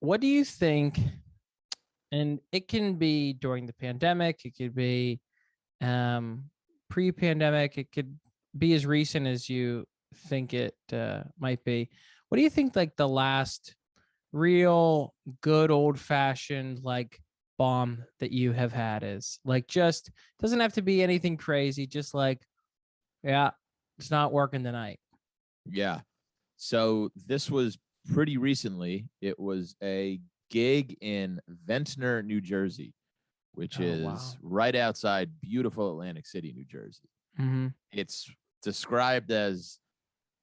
what do you think? And it can be during the pandemic. It could be pre-pandemic. It could be as recent as you think it might be. What do you think? Like the last real good old fashioned like bomb that you have had is like just doesn't have to be anything crazy. Just like, yeah, it's not working tonight. Yeah. So this was pretty recently. It was a gig in Ventnor, New Jersey, which Oh is wow. right outside beautiful Atlantic City, New Jersey. Mm-hmm. It's described as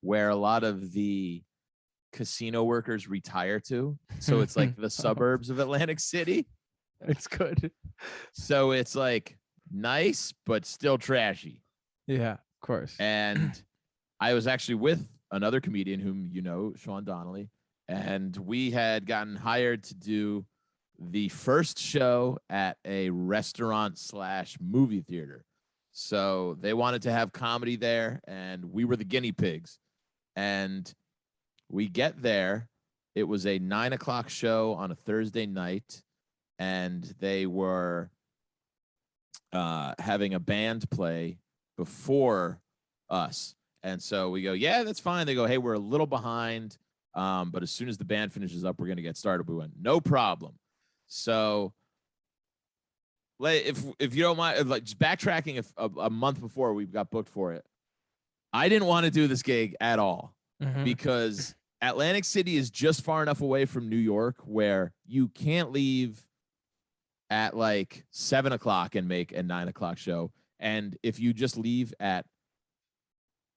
where a lot of the casino workers retire to. So it's like the suburbs of Atlantic City. It's good. So it's like nice, but still trashy. Yeah, of course. And I was actually with another comedian whom you know, Sean Donnelly, and we had gotten hired to do the first show at a restaurant / movie theater. So they wanted to have comedy there, and we were the guinea pigs. And we get there. It was a 9:00 show on a Thursday night, and they were having a band play before us. And so we go, yeah, that's fine. They go, hey, we're a little behind, but as soon as the band finishes up, we're going to get started. We went, no problem. So if you don't mind, like just backtracking a month before we got booked for it, I didn't want to do this gig at all because Atlantic City is just far enough away from New York where you can't leave at like 7:00 and make a 9:00 show. And if you just leave at,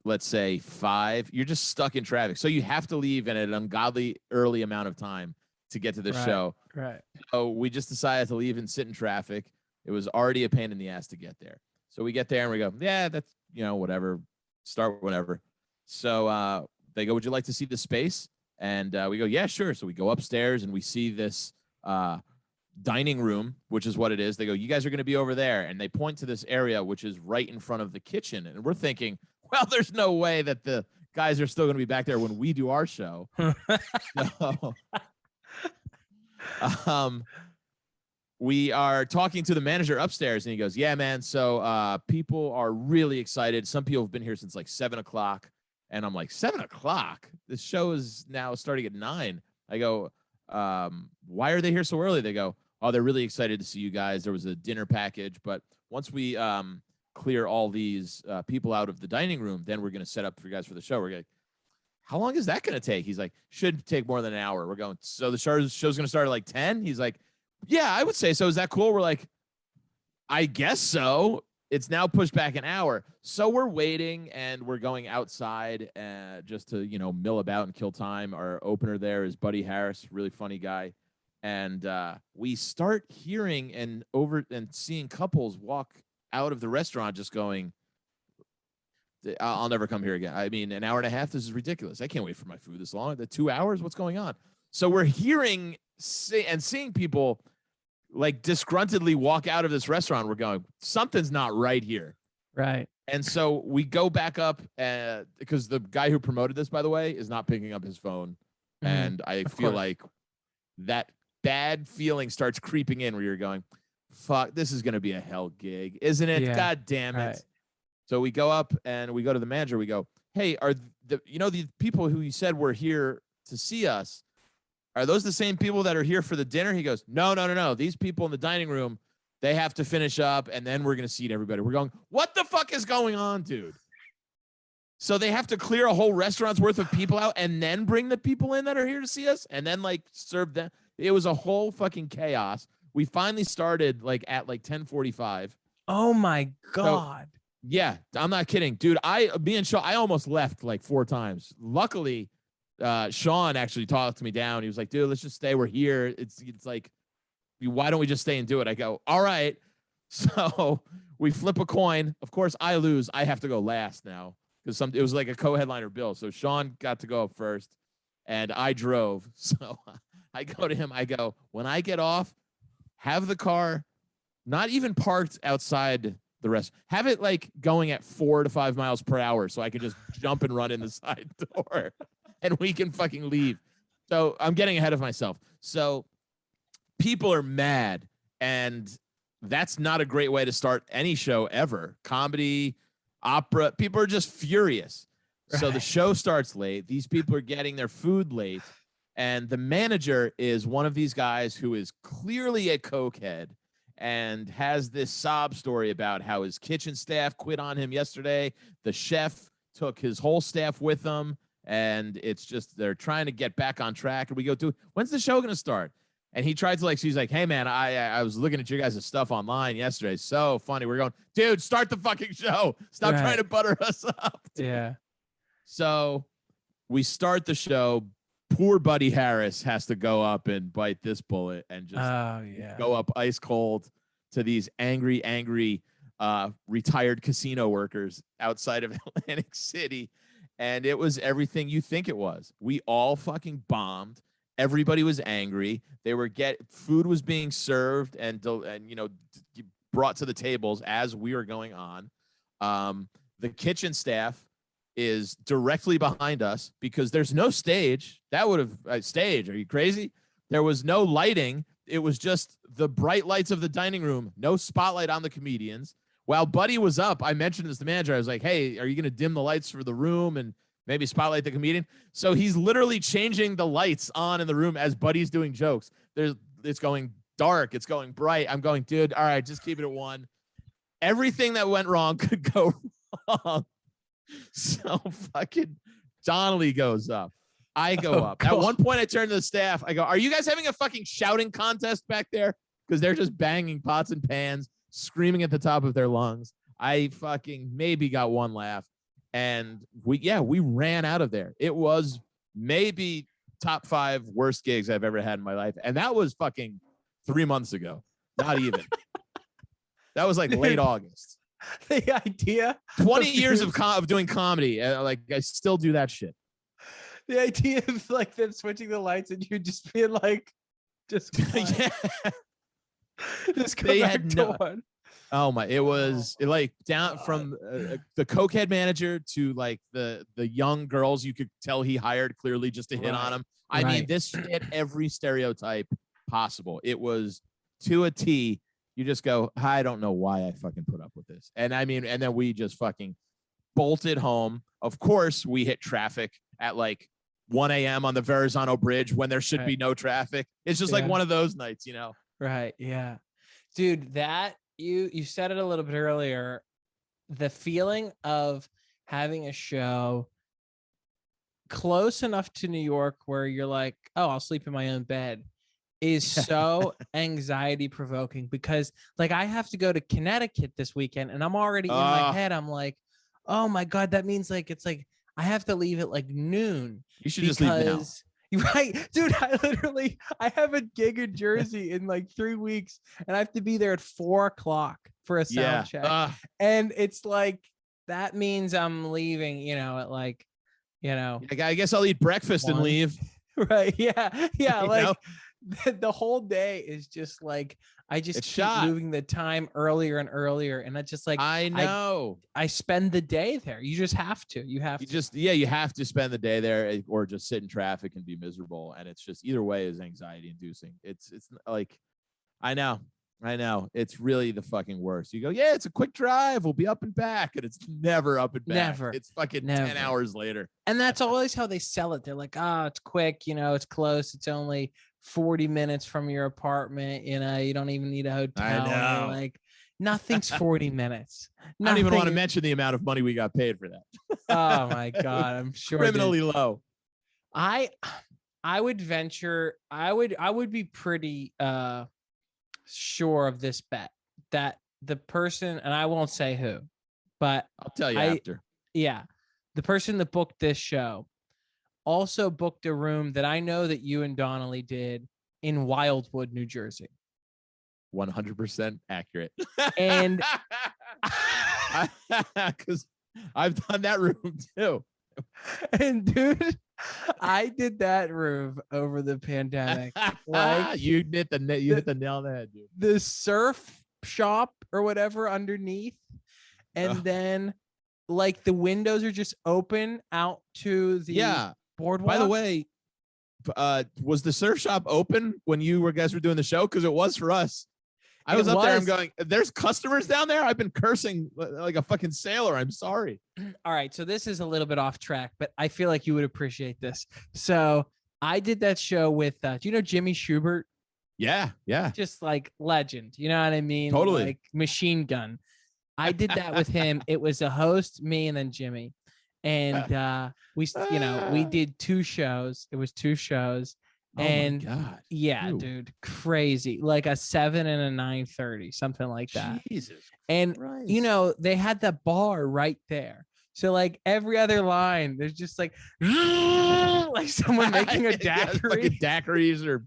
let's say 5, you're just stuck in traffic. So you have to leave in an ungodly early amount of time to get to this show. Right. So we just decided to leave and sit in traffic. It was already a pain in the ass to get there. So we get there and we go, yeah, that's, whatever, start whatever. So they go, would you like to see the space? And we go, yeah, sure. So we go upstairs and we see this dining room, which is what it is. They go, you guys are going to be over there. And they point to this area, which is right in front of the kitchen. And we're thinking, well, there's no way that the guys are still going to be back there when we do our show. We are talking to the manager upstairs and he goes, yeah, man. So people are really excited. Some people have been here since like 7:00. And I'm like, 7:00? This show is now starting at 9. I go, why are they here so early? They go, oh, they're really excited to see you guys. There was a dinner package, but once we clear all these people out of the dining room, then we're going to set up for you guys for the show. We're like, how long is that going to take? He's like, should take more than an hour. We're going, so the show's going to start at like 10? He's like, yeah, I would say so. Is that cool? We're like, I guess so. It's now pushed back an hour. So we're waiting and we're going outside just to, mill about and kill time. Our opener there is Buddy Harris, really funny guy. And we start hearing and seeing couples walk out of the restaurant just going, I'll never come here again. I mean, an hour and a half, this is ridiculous. I can't wait for my food this long. The 2 hours, what's going on? So we're hearing and seeing people like disgruntledly walk out of this restaurant. We're going, something's not right here. Right. And so we go back up because the guy who promoted this, by the way, is not picking up his phone. And I feel like that bad feeling starts creeping in where you're going, fuck, this is going to be a hell gig, isn't it? Yeah. God damn it. Right. So we go up and we go to the manager. We go, hey, are the people who you said were here to see us, are those the same people that are here for the dinner? He goes, no. These people in the dining room, they have to finish up and then we're going to seat everybody. We're going, what the fuck is going on, dude? So they have to clear a whole restaurant's worth of people out and then bring the people in that are here to see us and then like serve them. It was a whole fucking chaos. We finally started like at like 10:45. Oh my God. So, yeah, I'm not kidding, dude. Me and Sean, I almost left like 4 times. Luckily, Sean actually talked me down. He was like, dude, let's just stay. We're here. It's like, why don't we just stay and do it? I go, all right. So we flip a coin. Of course, I lose. I have to go last now because it was like a co-headliner bill. So Sean got to go up first and I drove. So I go to him. I go, when I get off, have the car not even parked outside the rest. Have it like going at 4 to 5 miles per hour so I can just jump and run in the side door and we can fucking leave. So I'm getting ahead of myself. So people are mad, and that's not a great way to start any show ever. Comedy, opera, people are just furious. So the show starts late. These people are getting their food late. And the manager is one of these guys who is clearly a cokehead and has this sob story about how his kitchen staff quit on him yesterday. The chef took his whole staff with him. And it's just, they're trying to get back on track. And we go, dude, when's the show going to start? And he tried to like, she's like, hey man, I was looking at your guys' stuff online yesterday. So funny. We're going, dude, start the fucking show. Stop trying to butter us up. Dude. Yeah. So we start the show. Poor Buddy Harris has to go up and bite this bullet and just go up ice cold to these angry, retired casino workers outside of Atlantic City. And it was everything you think it was. We all fucking bombed. Everybody was angry. They were food was being served and brought to the tables as we were going on. The kitchen staff is directly behind us because there's no stage. That would have stage. Are you crazy? There was no lighting. It was just the bright lights of the dining room. No spotlight on the comedians. While Buddy was up, I mentioned this to the manager. I was like, hey, are you going to dim the lights for the room and maybe spotlight the comedian? So he's literally changing the lights on in the room as Buddy's doing jokes. It's going dark. It's going bright. I'm going, dude, all right, just keep it at one. Everything that went wrong could go wrong. So fucking Donnelly goes up. I go up. At one point, I turn to the staff. I go, are you guys having a fucking shouting contest back there? Because they're just banging pots and pans, screaming at the top of their lungs. I fucking maybe got one laugh. And we ran out of there. It was maybe top 5 worst gigs I've ever had in my life. And that was fucking 3 months ago. Not even. That was like late August. The idea 20 years of doing comedy. Like I still do that shit. The idea of like them switching the lights and you just being like, just yeah. Just go back to one. Oh my! It was like down from the cokehead manager to like the young girls you could tell he hired clearly just to hit on him. I mean, this fit every stereotype possible. It was to a T. You just go, I don't know why I fucking put up with this. And I mean, and then we just fucking bolted home. Of course, we hit traffic at like 1 a.m. on the Verrazano Bridge when there should be no traffic. It's just like one of those nights, you know? Right. Yeah. Dude, that you said it a little bit earlier. The feeling of having a show close enough to New York where you're like, oh, I'll sleep in my own bed is so anxiety provoking because like I have to go to Connecticut this weekend and I'm already in my head. I'm like, oh my God, that means like, it's like, I have to leave at like noon. You should just leave now. Right, dude. I have a gig in Jersey in like 3 weeks and I have to be there at 4 o'clock for a sound check. And it's like, that means I'm leaving, at like, I guess I'll eat breakfast and leave. Right. Yeah. Yeah. Like the whole day is just like, I just keep moving the time earlier and earlier. And it's just like, I know I spend the day there. You just have to, you have to spend the day there or just sit in traffic and be miserable. And it's just either way is anxiety inducing. It's like, I know it's really the fucking worst. You go, yeah, it's a quick drive. We'll be up and back. And it's never up and back. Never. It's fucking 10 hours later. And that's always how they sell it. They're like, it's quick. It's close. It's only 40 minutes from your apartment. You don't even need a hotel. I know. Like nothing's 40 minutes. I don't even want to mention the amount of money we got paid for that. Oh my God. I'm sure. Criminally low. I would venture. I would be pretty, sure of this bet that the person, and I won't say who, but I'll tell you after. Yeah. The person that booked this show also booked a room that I know that you and Donnelly did in Wildwood, New Jersey. 100% accurate. And because I've done that room too. And dude, I did that room over the pandemic. Like you hit the nail on the head, dude. The surf shop or whatever underneath, and then like the windows are just open out to the boardwalk. By the way, was the surf shop open when you guys were doing the show? Because it was for us. I It was up there. I'm was. going, there's customers down there. I've been cursing like a fucking sailor. I'm sorry. All right, so this is a little bit off track, but I feel like you would appreciate this. So I did that show with, do you know Jimmy Schubert? Yeah, yeah. Just like legend, you know what I mean? Totally. Like Machine Gun. I did that with him. It was a host, me, and then Jimmy. And we did 2 shows. It was 2 shows. And oh my God. yeah, Ew. dude, crazy. Like a 7 and a 9:30, something like that. Jesus. And Christ. they had the bar right there. So like every other line, there's just like like someone making a daiquiri. Fucking daiquiris or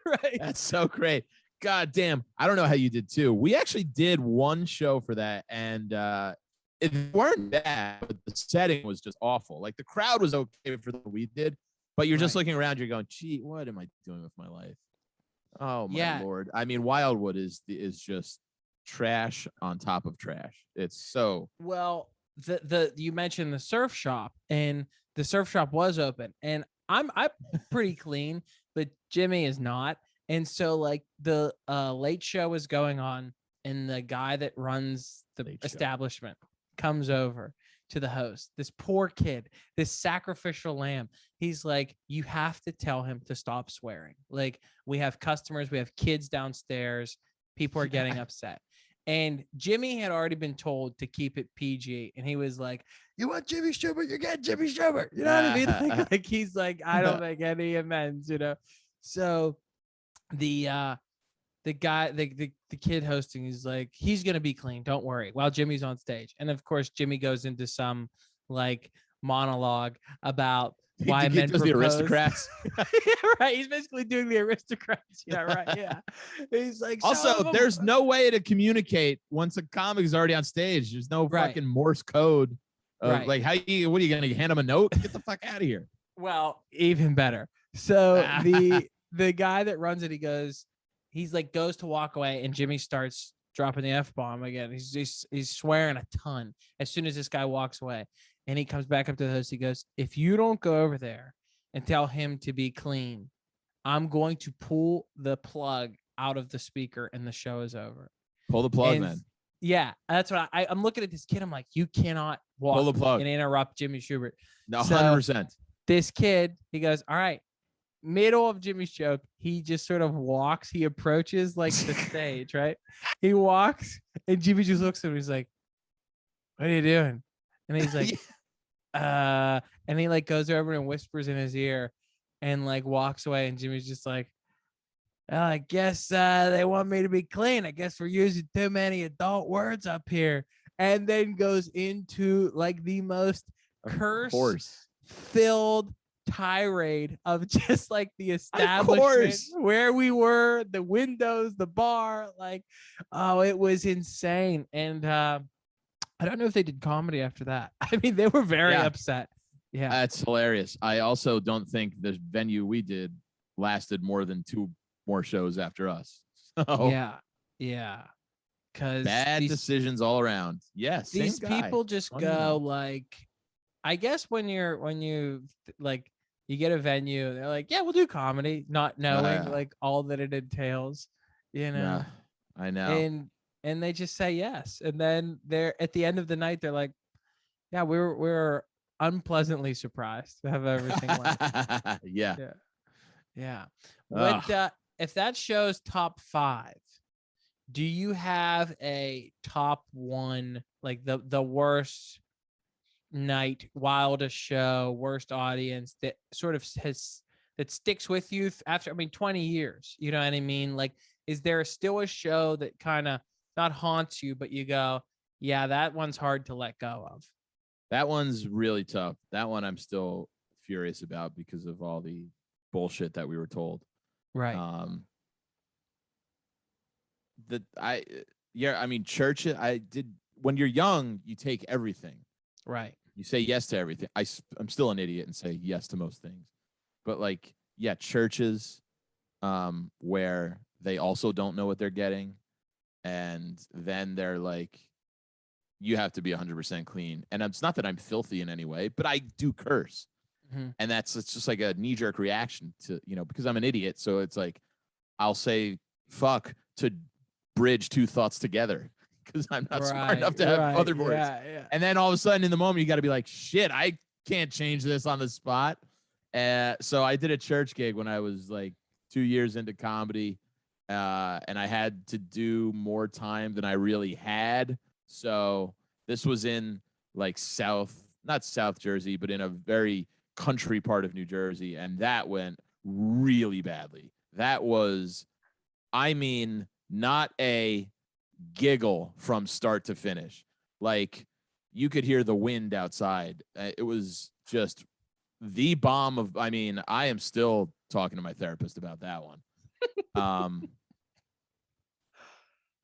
Right. That's so great. God damn. I don't know how you did too. We actually did one show for that, and it weren't bad, but the setting was just awful. Like the crowd was okay for what we did, but you're just looking around, you're going, gee, what am I doing with my life? Oh my Lord. I mean, Wildwood is just trash on top of trash. It's so well. The you mentioned the surf shop, and the surf shop was open, and I'm pretty clean, but Jimmy is not. And so like the late show was going on, and the guy that runs the establishment comes over to the host, this poor kid, this sacrificial lamb. He's like, you have to tell him to stop swearing. Like, we have customers, we have kids downstairs, people are getting upset. And Jimmy had already been told to keep it PG, and he was like, you want Jimmy Schubert, you get Jimmy Schubert. You know what I mean? Like he's like, I don't make any amends, So the guy, the kid hosting is like, he's gonna be clean, don't worry, while Jimmy's on stage. And of course Jimmy goes into some like monologue about why men does the aristocrats. Yeah, right, he's basically doing the aristocrats. Yeah, right. Yeah, he's like, also there's no way to communicate once a comic is already on stage. There's no fucking Morse code. Like, what are you gonna hand him a note? Get the fuck out of here. Well, even better. So the guy that runs it, he's like goes to walk away, and Jimmy starts dropping the F-bomb again. He's swearing a ton as soon as this guy walks away. And he comes back up to the host. He goes, if you don't go over there and tell him to be clean, I'm going to pull the plug out of the speaker and the show is over. Pull the plug, man. Yeah, that's what I'm looking at this kid. I'm like, you cannot walk pull the plug and interrupt Jimmy Schubert. No, 100%. This kid, he goes, all right, middle of Jimmy's joke, he just sort of walks. He approaches like the stage, right? He walks, and Jimmy just looks at him. He's like, what are you doing? And he's like, and he like goes over and whispers in his ear and like walks away. And Jimmy's just like, well, I guess they want me to be clean. I guess we're using too many adult words up here. And then goes into like the most curse-filled tirade of just like the establishment, where we were, the windows, the bar. Like, oh, it was insane. And I don't know if they did comedy after that. I mean, they were very upset. Yeah. That's hilarious. I also don't think the venue we did lasted more than 2 more shows after us. So, yeah. Because bad decisions all around. Yes. These people just go like, I guess when you like, you get a venue, they're like, yeah, we'll do comedy, not knowing like all that it entails, Yeah, I know. And they just say yes. And then they're at the end of the night, they're like, yeah, we're unpleasantly surprised to have everything like Yeah. What if that show's top 5, do you have a top 1, like the worst night, wildest show, worst audience that sort of that sticks with you after 20 years? You know what I mean? Like, is there still a show that kind of not haunts you, but you go, yeah, that one's hard to let go of? That one's really tough. That one I'm still furious about because of all the bullshit that we were told. Right. Church, when you're young, you take everything. Right. You say yes to everything. I'm still an idiot and say yes to most things. But like, yeah, churches where they also don't know what they're getting. And then they're like, you have to be 100% clean. And it's not that I'm filthy in any way, but I do curse. Mhm. And it's just like a knee jerk reaction to, because I'm an idiot. So it's like, I'll say fuck to bridge two thoughts together because I'm not smart enough to have other words. Yeah. And then all of a sudden in the moment, you got to be like, shit, I can't change this on the spot. So I did a church gig when I was like 2 years into comedy. And I had to do more time than I really had. So this was in like not South Jersey, but in a very country part of New Jersey. And that went really badly. That was, I mean, not a giggle from start to finish. Like you could hear the wind outside. It was just the bomb of, I mean, I am still talking to my therapist about that one.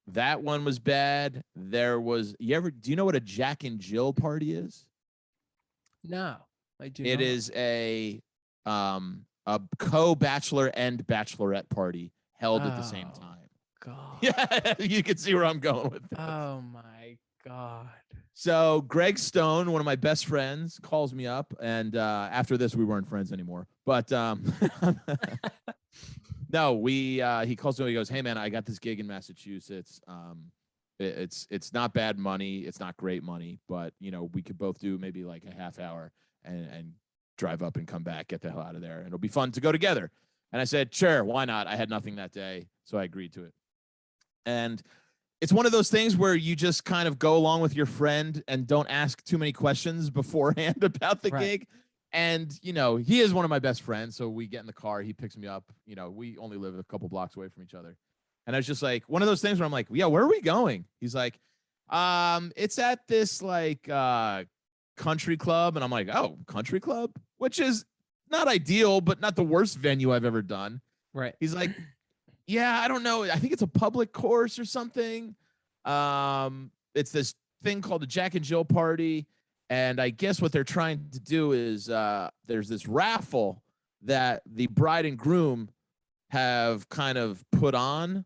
That one was bad. There was, do you know what a Jack and Jill party is? No, I do It not. is a co-bachelor and bachelorette party held at the same time. God. Yeah, you can see where I'm going with this. Oh my God. So Greg Stone, one of my best friends, calls me up, and after this, we weren't friends anymore. But no, he calls me. He goes, "Hey man, I got this gig in Massachusetts. It's not bad money. It's not great money, but we could both do maybe like a half hour and drive up and come back, get the hell out of there, and it'll be fun to go together." And I said, "Sure, why not?" I had nothing that day, so I agreed to it. And it's one of those things where you just kind of go along with your friend and don't ask too many questions beforehand about the gig. And, he is one of my best friends. So we get in the car, he picks me up, we only live a couple blocks away from each other. And I was just like, one of those things where I'm like, yeah, where are we going? He's like, it's at this like country club. And I'm like, oh, country club, which is not ideal, but not the worst venue I've ever done. Right. He's like, yeah, I don't know. I think it's a public course or something. It's this thing called the Jack and Jill party. And I guess what they're trying to do is there's this raffle that the bride and groom have kind of put on.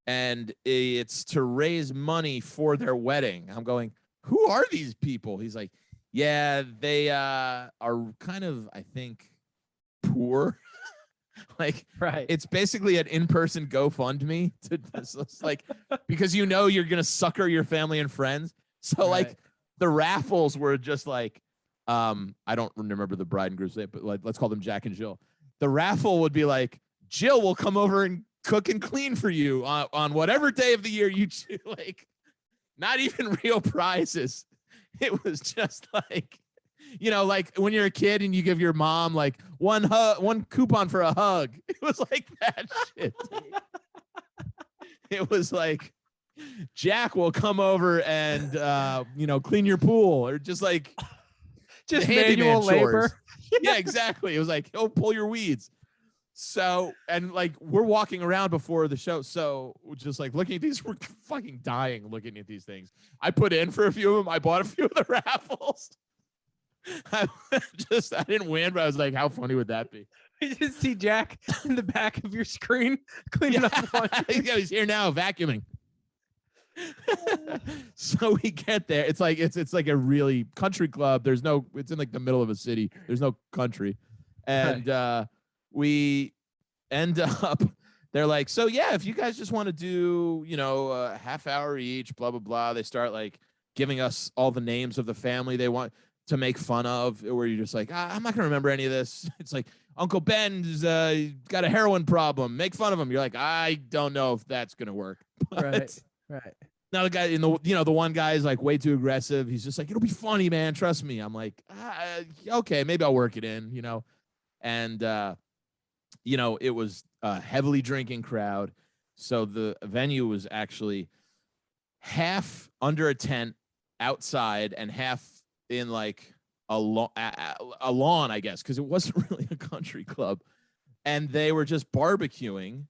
And it's to raise money for their wedding. I'm going, who are these people? He's like, yeah, they are kind of, I think, poor. Like, right. It's basically an in-person GoFundMe it's like, because you're going to sucker your family and friends. So like the raffles were just like, I don't remember the bride and groom's name, but like, let's call them Jack and Jill. The raffle would be like, Jill will come over and cook and clean for you on whatever day of the year you choose. Like, not even real prizes. It was just like, like when you're a kid and you give your mom like one coupon for a hug. It was like that shit. It was like, Jack will come over and clean your pool, or just like just manual labor. Yeah, exactly. It was like, he'll pull your weeds. So, and like we're walking around before the show, so just like looking at these, we're fucking dying looking at these things. I put in for a few of them. I bought a few of the raffles. I didn't win, but I was like, how funny would that be? You just see Jack in the back of your screen cleaning up. Yeah, he's here now vacuuming. So we get there. It's like it's like a really country club. It's in like the middle of a city. There's no country. And we end up, they're like, so yeah, if you guys just want to do, a half hour each, blah, blah, blah. They start like giving us all the names of the family they want to make fun of, where you're just like, I'm not going to remember any of this. It's like, Uncle Ben's got a heroin problem. Make fun of him. You're like, I don't know if that's going to work. But right. Now the guy in the one guy is like way too aggressive. He's just like, it'll be funny, man. Trust me. I'm like, okay, maybe I'll work it in, and, it was a heavily drinking crowd. So the venue was actually half under a tent outside and half in like a lawn, I guess, because it wasn't really a country club. And they were just barbecuing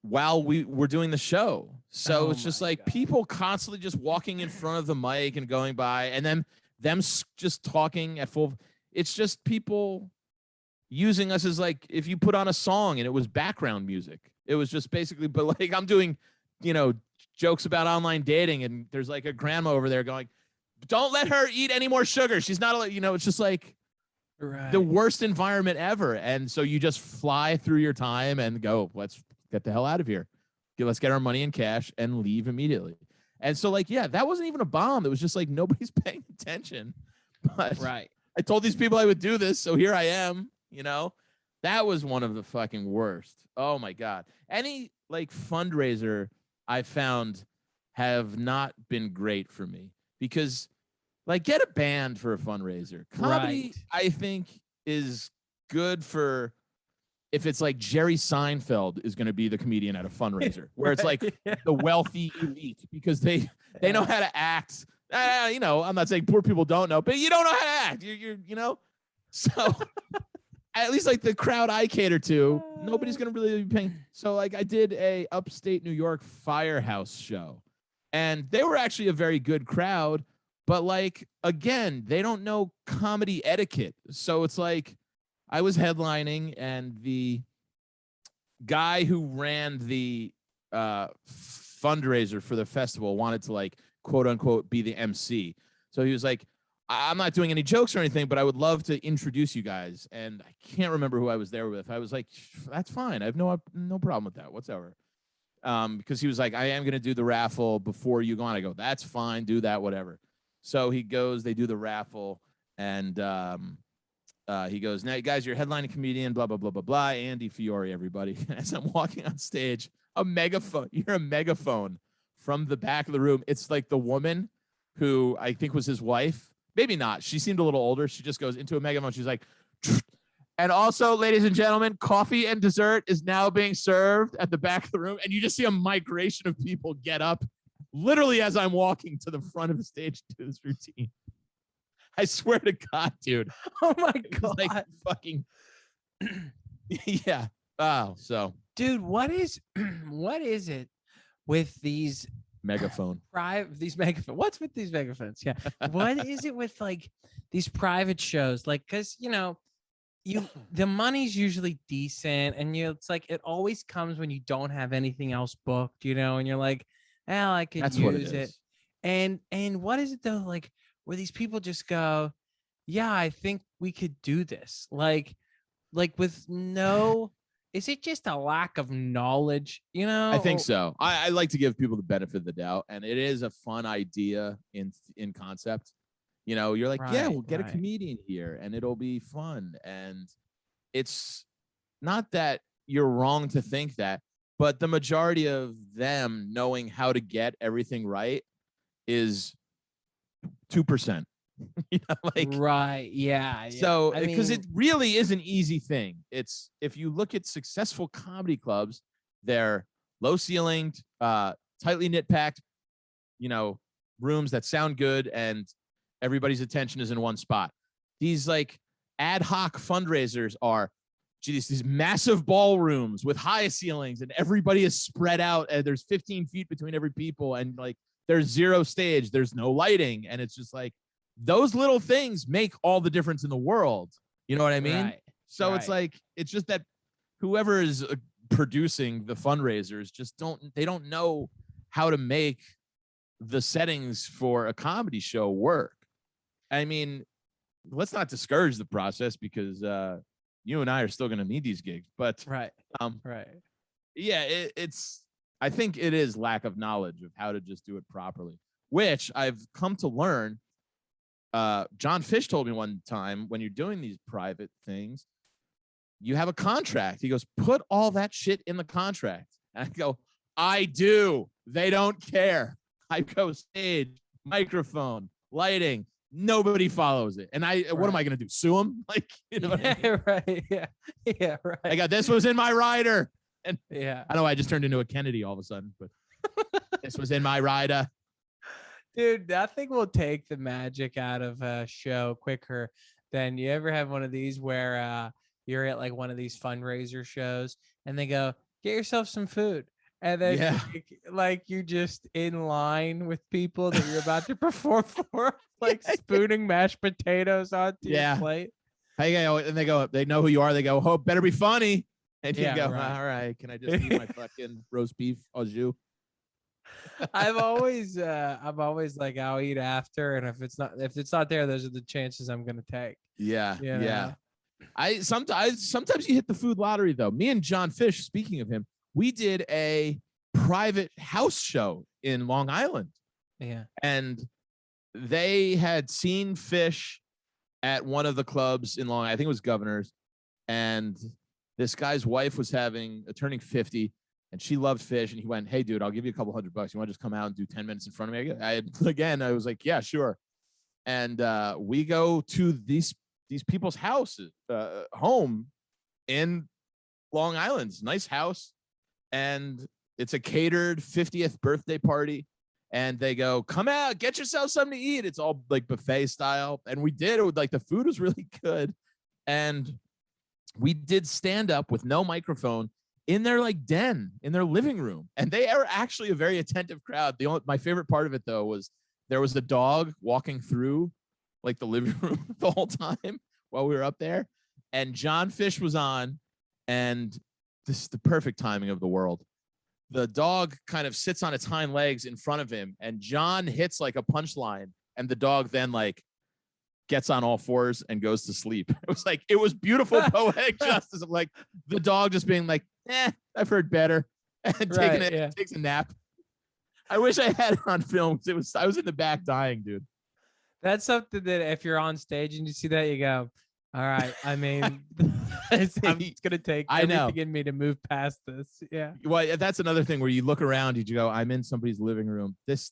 while we were doing the show. So it's just like people constantly just walking in front of the mic and going by, and then them just talking at full. It's just people using us as like, if you put on a song and it was background music, it was just basically, but like I'm doing, jokes about online dating, and there's like a grandma over there going, don't let her eat any more sugar. She's not, it's just like, the Right. worst environment ever. And so you just fly through your time and go, let's get the hell out of here. Let's get our money in cash and leave immediately. And so, like, yeah, that wasn't even a bomb. It was just like nobody's paying attention. But Right. I told these people I would do this, so here I am. That was one of the fucking worst. Oh my God. Any like fundraiser I found have not been great for me because like get a band for a fundraiser. Comedy, Right. I think, is good for if it's like Jerry Seinfeld is going to be the comedian at a fundraiser where it's like Yeah. the wealthy elite because they know how to act. I'm not saying poor people don't know, but you don't know how to act. So at least like the crowd I cater to, nobody's going to really be paying. So like I did a upstate New York firehouse show and they were actually a very good crowd, but like, again, they don't know comedy etiquette. So it's like I was headlining and the guy who ran the fundraiser for the festival wanted to like quote unquote be the MC. So he was like, I'm not doing any jokes or anything, but I would love to introduce you guys. And I can't remember who I was there with. I was like, that's fine. I have no problem with that whatsoever. Because he was like, I am going to do the raffle before you go on. I go, that's fine. Do that, whatever. So he goes, they do the raffle. And he goes, now, guys, you're a headlining comedian, blah, blah, blah, blah, blah. Andy Fiori, everybody. As I'm walking on stage, a megaphone from the back of the room. It's like the woman who I think was his wife. Maybe not. She seemed a little older. She just goes into a megaphone. She's like, and also, ladies and gentlemen, coffee and dessert is now being served at the back of the room. And you just see a migration of people get up literally as I'm walking to the front of the stage to do this routine. I swear to God, dude. Oh my God. Like fucking yeah. Oh, so Dude, what is it with these megaphone? these megaphones? What's with these megaphones? Yeah. What is it with like these private shows? Like, cause the money's usually decent and it's like it always comes when you don't have anything else booked, and you're like, well, I could use it. And what is it though? Like where these people just go, yeah, I think we could do this. Like with no, is it just a lack of knowledge? I think so. I like to give people the benefit of the doubt, and it is a fun idea in concept. You're like, yeah, we'll get a comedian here and it'll be fun. And it's not that you're wrong to think that, but the majority of them knowing how to get everything right is 2%. Right. Yeah. So because it really is an easy thing. It's if you look at successful comedy clubs, they're low ceilinged, tightly knit packed, rooms that sound good and everybody's attention is in one spot. These like ad hoc fundraisers are these massive ballrooms with high ceilings and everybody is spread out and there's 15 feet between every people and like there's zero stage, there's no lighting. And it's just like those little things make all the difference in the world. You know what I mean? Right. So it's like, it's just that whoever is producing the fundraisers they don't know how to make the settings for a comedy show work. I mean, let's not discourage the process because you and I are still going to need these gigs. But right. Yeah, it's. I think it is lack of knowledge of how to just do it properly, which I've come to learn. John Fish told me one time when you're doing these private things, you have a contract. He goes, put all that shit in the contract. And I go, I do. They don't care. I go stage, microphone, lighting. Nobody follows it. And what am I going to do? Sue him? Like, what I mean? Right. Yeah. Yeah. Right. I got, this was in my rider. And yeah, I don't know. I just turned into a Kennedy all of a sudden, but this was in my rider. Dude, nothing will take the magic out of a show quicker than you ever have one of these where you're at like one of these fundraiser shows and they go, get yourself some food. And then like you just in line with people that you're about to perform for, like spooning mashed potatoes onto your plate. Hey, and they know who you are. They go, oh, better be funny. And you go, right. all right, can I just eat my fucking roast beef au jus? I'm always like, I'll eat after, and if it's not there, those are the chances I'm gonna take. Yeah, You yeah. know? I sometimes you hit the food lottery though. Me and John Fish, speaking of him, we did a private house show in Long Island, Yeah. and they had seen Fish at one of the clubs in Long Island. I think it was Governor's, and this guy's wife was turning 50, and she loved Fish, and he went, "Hey, dude, I'll give you a couple $100. You want to just come out and do 10 minutes in front of me?" I was like, "Yeah, sure." And we go to these people's houses, home in Long Island. Nice house, and it's a catered 50th birthday party. And they go, "Come out, get yourself something to eat." It's all like buffet style, and we did it. Like the food was really good, and we did stand up with no microphone in their like den in their living room, and they are actually a very attentive crowd. My favorite part of it though was there was a dog walking through like the living room the whole time while we were up there, and John Fish was on, and this is the perfect timing of the world. The dog kind of sits on its hind legs in front of him, and John hits like a punchline, and the dog then like gets on all fours and goes to sleep. It was beautiful poetic justice of like the dog just being like, I've heard better, and takes a nap. I wish I had it on film. I was in the back dying, dude. That's something that if you're on stage and you see that, you go, all right. I mean, it's gonna take everything in me to move past this. Yeah. Well, that's another thing where you look around, you go, I'm in somebody's living room. This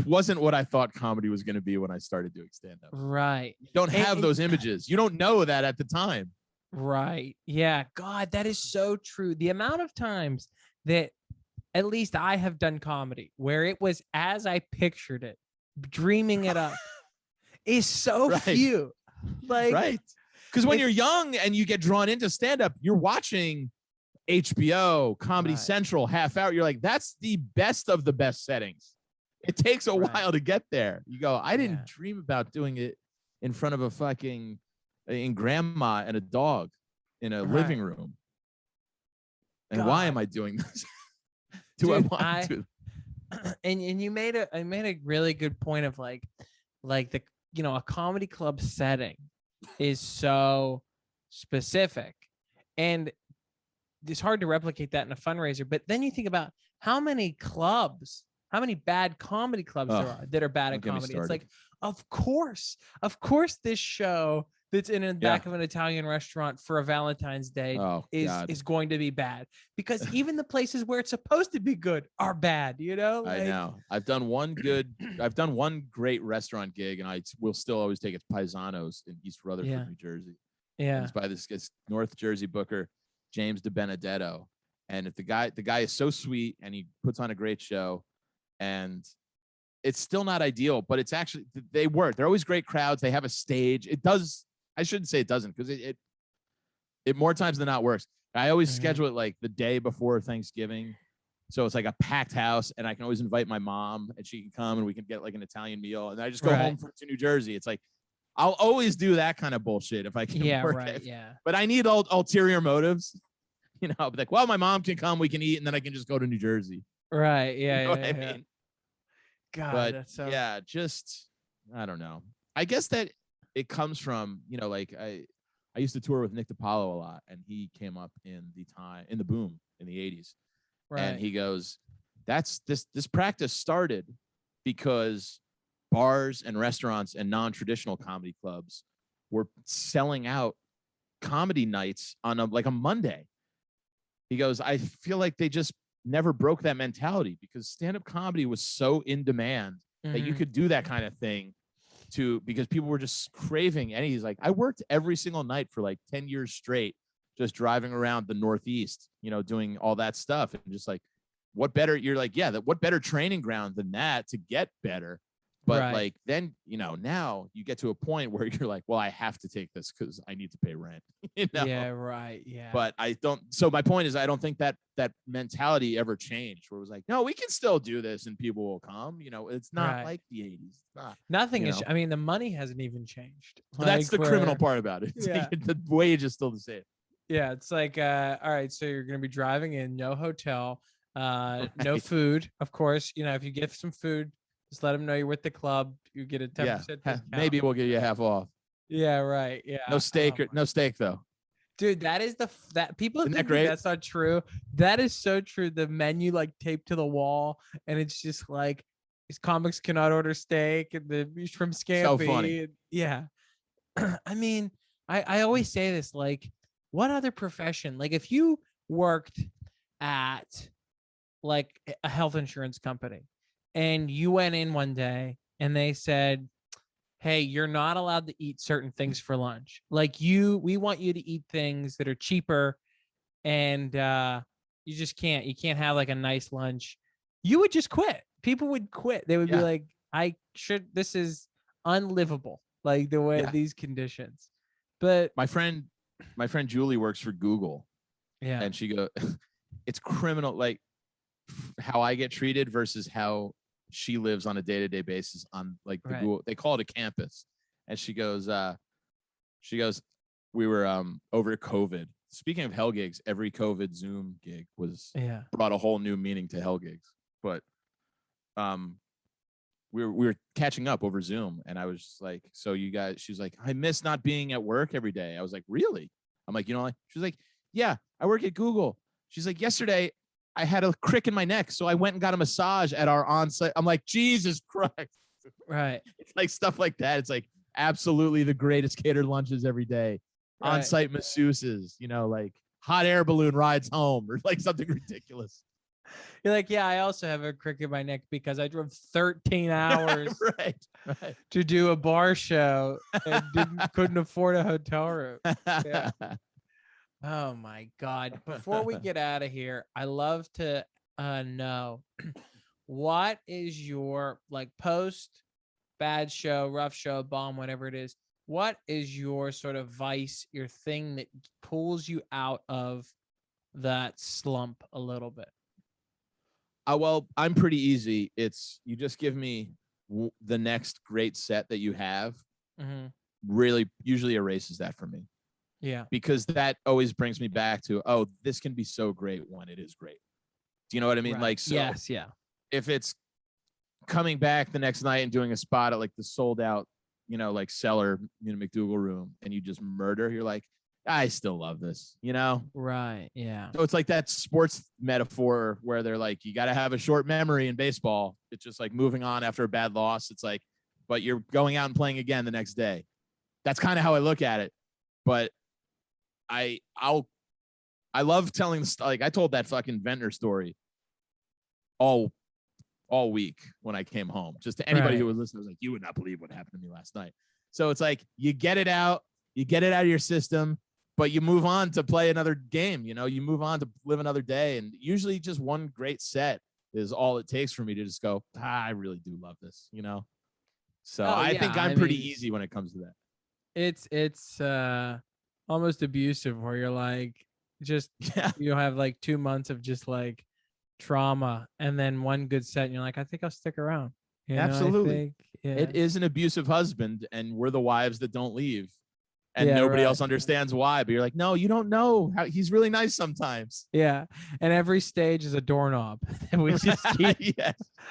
wasn't what I thought comedy was going to be when I started doing stand-up. Right. You don't have those images. You don't know that at the time. Right. Yeah. God, that is so true. The amount of times that at least I have done comedy where it was as I pictured it, dreaming it up, is so few. Like, right. Because when you're young and you get drawn into stand-up, you're watching HBO, Comedy Central, half hour. You're like, that's the best of the best settings. It takes a while to get there. You go, I didn't dream about doing it in front of a fucking grandma and a dog in a living room. And why am I doing this? I want to? And you made a really good point of like the, a comedy club setting is so specific, and it's hard to replicate that in a fundraiser. But then you think about how many bad comedy clubs there are that are bad at comedy. It's like, of course this show that's in the back of an Italian restaurant for a Valentine's Day is going to be bad, because even the places where it's supposed to be good are bad, I know. I've done one great restaurant gig, and I will still always take it. Paisanos in East Rutherford, New Jersey. Yeah. It's by this North Jersey booker, James DiBenedetto. And if the guy is so sweet and he puts on a great show, and it's still not ideal, but it's actually, they work. They're always great crowds. They have a stage. It does. I shouldn't say it doesn't, because it more times than not works. I always schedule it like the day before Thanksgiving. So it's like a packed house, and I can always invite my mom, and she can come, and we can get like an Italian meal. And I just go home to New Jersey. It's like, I'll always do that kind of bullshit if I can work it. Yeah. But I need ulterior motives. I'll be like, well, my mom can come, we can eat, and then I can just go to New Jersey. Right. Yeah. You know what I mean? God, but that's so... just, I don't know. I guess that it comes from, like I used to tour with Nick DiPaolo a lot, and he came up in the boom in the 80s. Right. And he goes, this practice started because bars and restaurants and non-traditional comedy clubs were selling out comedy nights on a Monday. He goes, I feel like they just never broke that mentality, because stand-up comedy was so in demand that you could do that kind of thing because people were just craving. And he's like, I worked every single night for like 10 years straight, just driving around the Northeast, doing all that stuff. And just like, what better training ground than that to get better? But like, then, now you get to a point where you're like, well, I have to take this because I need to pay rent. Yeah, right. Yeah. But I don't. So my point is, I don't think that mentality ever changed, where it was like, no, we can still do this and people will come. It's not like the 80s. Nothing is. I mean, the money hasn't even changed. Well, that's the criminal part about it. Like, the wage is still the same. Yeah. It's like, all right, so you're going to be driving in, no hotel, No Right. food, of course. You know, if you get some food, just let them know you're with the club. You get a 10% Yeah. discount. Maybe we'll give you half off. Yeah, right. Yeah. No steak or no steak though. Dude, that is that people Isn't that think great? that's not true. That is so true. The menu like taped to the wall, and it's just like these comics cannot order steak and the shrimp So scampi. funny. Yeah. I mean, I always say this, like, what other profession? Like, if you worked at like a health insurance company and you went in one day and they said, hey, you're not allowed to eat certain things for lunch. Like we want you to eat things that are cheaper, and you just can't. You can't have like a nice lunch. You would just quit. People would quit. They would be Yeah. like, this is unlivable, like the way Yeah. these conditions. But My friend Julie works for Google, yeah, and she goes, it's criminal, like how I get treated versus how she lives on a day-to-day basis on like the right. Google. They call it a campus. And she goes, we were over COVID. Speaking of hell gigs, every COVID Zoom gig Yeah. brought a whole new meaning to hell gigs. But we were catching up over Zoom, and I was just like, so you guys, she was like, I miss not being at work every day. I was like, really? I'm like, she was like, yeah, I work at Google. She's like, yesterday I had a crick in my neck, so I went and got a massage at our on-site. I'm like, Jesus Christ. Right. It's like stuff like that. It's like absolutely the greatest catered lunches every day. Right. On-site masseuses, like hot air balloon rides home or like something ridiculous. You're like, yeah, I also have a crick in my neck because I drove 13 hours right. to do a bar show and couldn't afford a hotel room. Yeah. Oh my God. Before we get out of here, I love to know what is your like post bad show, rough show, bomb, whatever it is. What is your sort of vice, your thing that pulls you out of that slump a little bit? Well, I'm pretty easy. It's you just give me the next great set that you have. Mm-hmm. Really, usually erases that for me. Yeah, because that always brings me back to, oh, this can be so great when it is great. Do you know what I mean? right. Like, so yes, yeah. If it's coming back the next night and doing a spot at like the sold out, like cellar, McDougal room, and you just murder, you're like, I still love this, Right. Yeah. So it's like that sports metaphor where they're like, you got to have a short memory in baseball. It's just like moving on after a bad loss. It's like, but you're going out and playing again the next day. That's kind of how I look at it. But I love telling like I told that fucking Ventnor story all week when I came home. Just to anybody who was listening, I was like, you would not believe what happened to me last night. So it's like you get it out of your system, but you move on to play another game. You move on to live another day, and usually just one great set is all it takes for me to just go, I really do love this. So I think I'm pretty easy when it comes to that. It's almost abusive where you're like, just you have like 2 months of just like trauma and then one good set and you're like, I think I'll stick around. Absolutely. Yeah. It is an abusive husband, and we're the wives that don't leave, and nobody else understands why, but you're like, no, you don't know how he's really nice sometimes. Yeah. And every stage is a doorknob and we just keep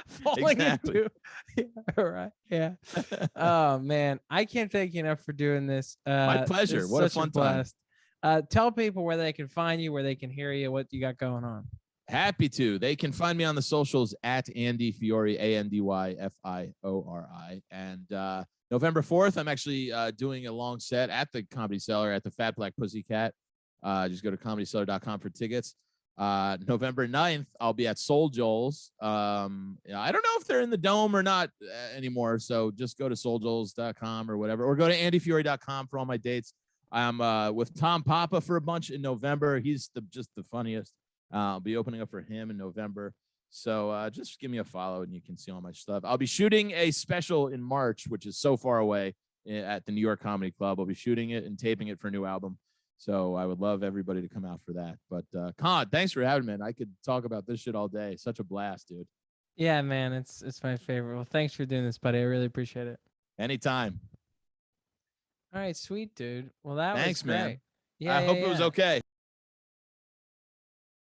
falling into. Yeah, right. Yeah. Oh man, I can't thank you enough for doing this. My pleasure. What a fun time. Tell people where they can find you, where they can hear you, what you got going on. Happy to. They can find me on the socials at Andy Fiori, ANDYFIORI. And November 4th, I'm actually doing a long set at the Comedy Cellar at the Fat Black Pussycat. Just go to comedycellar.com for tickets. November 9th, I'll be at Soul Joel's. I don't know if they're in the Dome or not anymore. So just go to souljoels.com or whatever, or go to andyfiori.com for all my dates. I'm with Tom Papa for a bunch in November. He's just the funniest. I'll be opening up for him in November. So just give me a follow and you can see all my stuff. I'll be shooting a special in March, which is so far away, at the New York Comedy Club. I'll be shooting it and taping it for a new album. So I would love everybody to come out for that. But Con, thanks for having me, man. I could talk about this shit all day. Such a blast, dude. Yeah, man. It's my favorite. Well, thanks for doing this, buddy. I really appreciate it. Anytime. All right, sweet, dude. Well, that thanks, was great. man. I hope it was okay.